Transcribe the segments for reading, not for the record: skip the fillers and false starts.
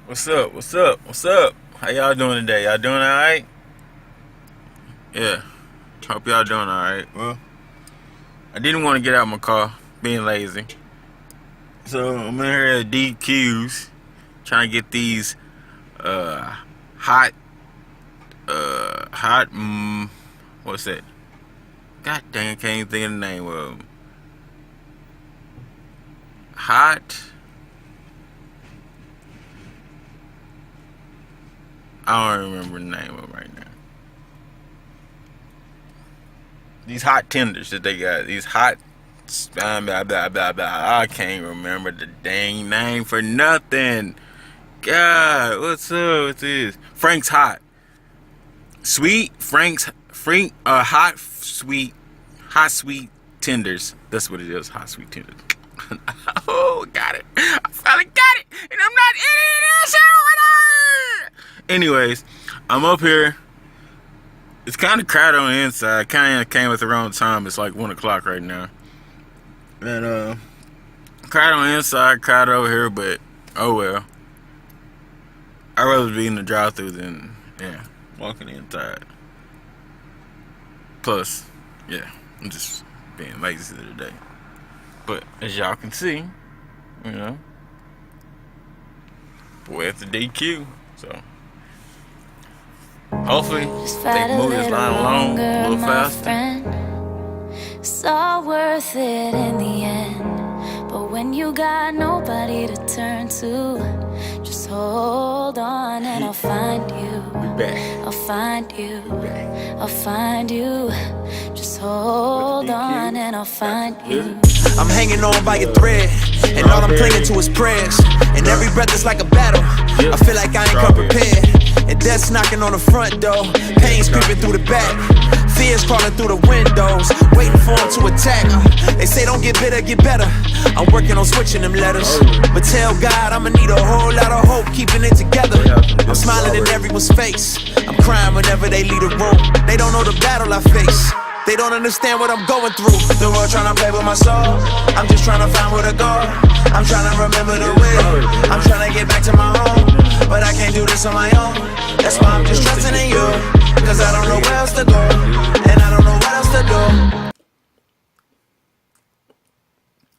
What's up? What's up? What's up? How y'all doing today? Y'all doing alright? Yeah. Hope y'all doing alright. Well, I didn't want to get out of my car, being lazy. So I'm in here at DQ's trying to get these uh hot what's that? God dang, I can't even think of the name of them. Hot, I don't remember the name of them right now. These hot tenders that they got. These hot blah, blah, blah, blah, blah. I can't remember the dang name for nothing. God, what's up with this? Frank's Hot. Sweet hot sweet tenders. That's what it is. Hot sweet tenders. Oh, got it. I finally got it. And I'm not eating this shit. Anyways, I'm up here. It's kind of crowded on the inside. Kind of came at the wrong time. It's like 1 o'clock right now. And crowded on the inside, crowded over here, but oh well. I'd rather be in the drive-thru than walking inside. Plus, I'm just being lazy today. But as y'all can see, you know, we're at the DQ, so hopefully they can move this line along a little faster. It's all worth it in the end. But when you got nobody to turn to, just hold on and I'll find you. I'll find you. I'll find you. Just hold on and I'll find you. I'm hanging on by a thread, and all I'm clinging to is prayers. And every breath is like a battle. I feel like I ain't come prepared. And death's knocking on the front door, pain's creeping through the back, fears crawling through the windows, waiting for them to attack. They say don't get bitter, get better. I'm working on switching them letters, but tell God I'ma need a whole lot of hope keeping it together. I'm smiling in everyone's face, I'm crying whenever they leave the room. They don't know the battle I face, they don't understand what I'm going through. The world tryna play with my soul, I'm just tryna find where to go. I'm tryna remember the way, I'm tryna get back to my home, but I can't do this on my own. That's why I'm just trusting in you, cause I don't know where else to go, and I don't know what else to do.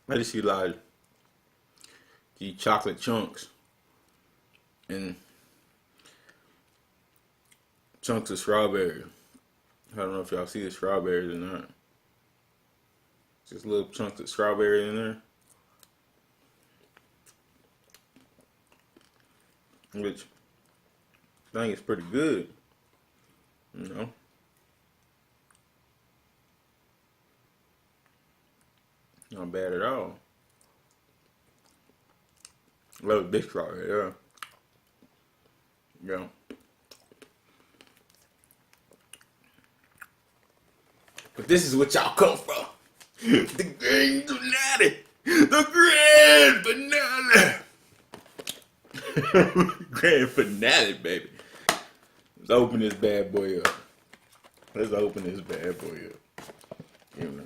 I just see like these chocolate chunks and chunks of strawberry. I don't know if y'all see the strawberries or not. Just little chunks of strawberry in there. Which I think is pretty good. You know? Not bad at all. Love a big strawberry, yeah. But this is what y'all come from. The grand finale. The grand finale. Grand finale, baby. Let's open this bad boy up. You know.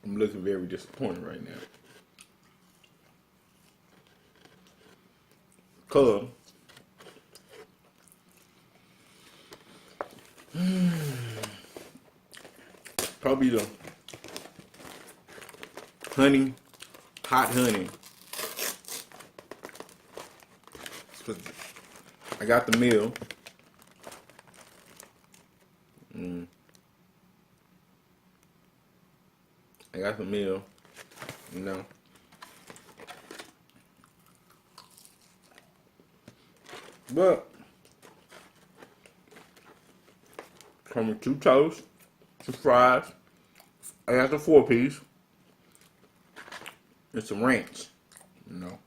I'm looking very disappointed right now. Cause probably the honey, hot honey. I got the meal. I got the meal, you know. But come with 2 toasts, 2 fries. I got the 4-piece. And some ranch, you know,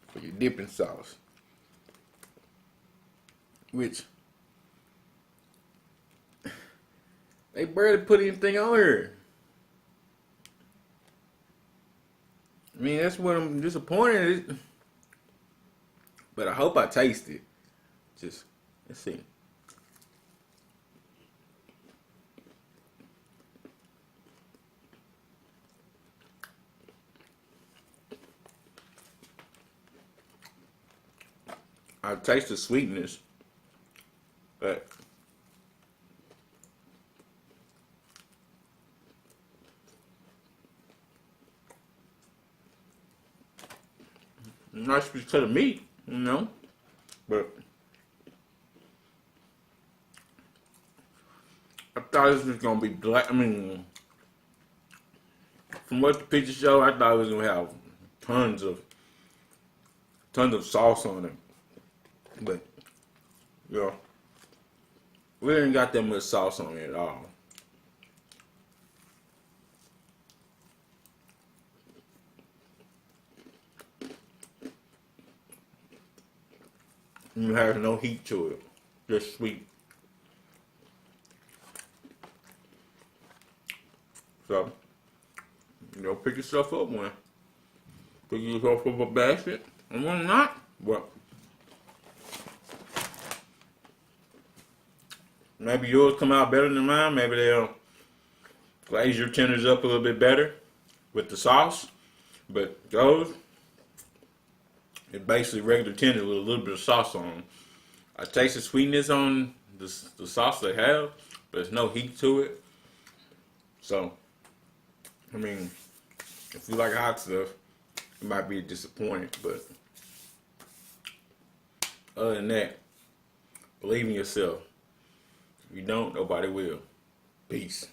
for your dipping sauce. Which they barely put anything on here. I mean, that's what I'm disappointed in. But I hope I taste it. Just, let's see. I taste the sweetness, but not because of meat, you know, but I thought this was gonna be black. I mean, from what the picture showed, I thought it was gonna have tons of sauce on it, but you know, we didn't got that much sauce on it at all. It has no heat to it, just sweet. So, you know, pick yourself up one. Pick yourself up a basket, and one not. Well, maybe yours come out better than mine. Maybe they'll glaze your tenders up a little bit better with the sauce. But those, it's basically regular tenders with a little bit of sauce on them. I taste the sweetness on the sauce they have, but there's no heat to it. So, I mean, if you like hot stuff, it might be disappointing, but other than that, believe in yourself. If you don't, nobody will. Peace.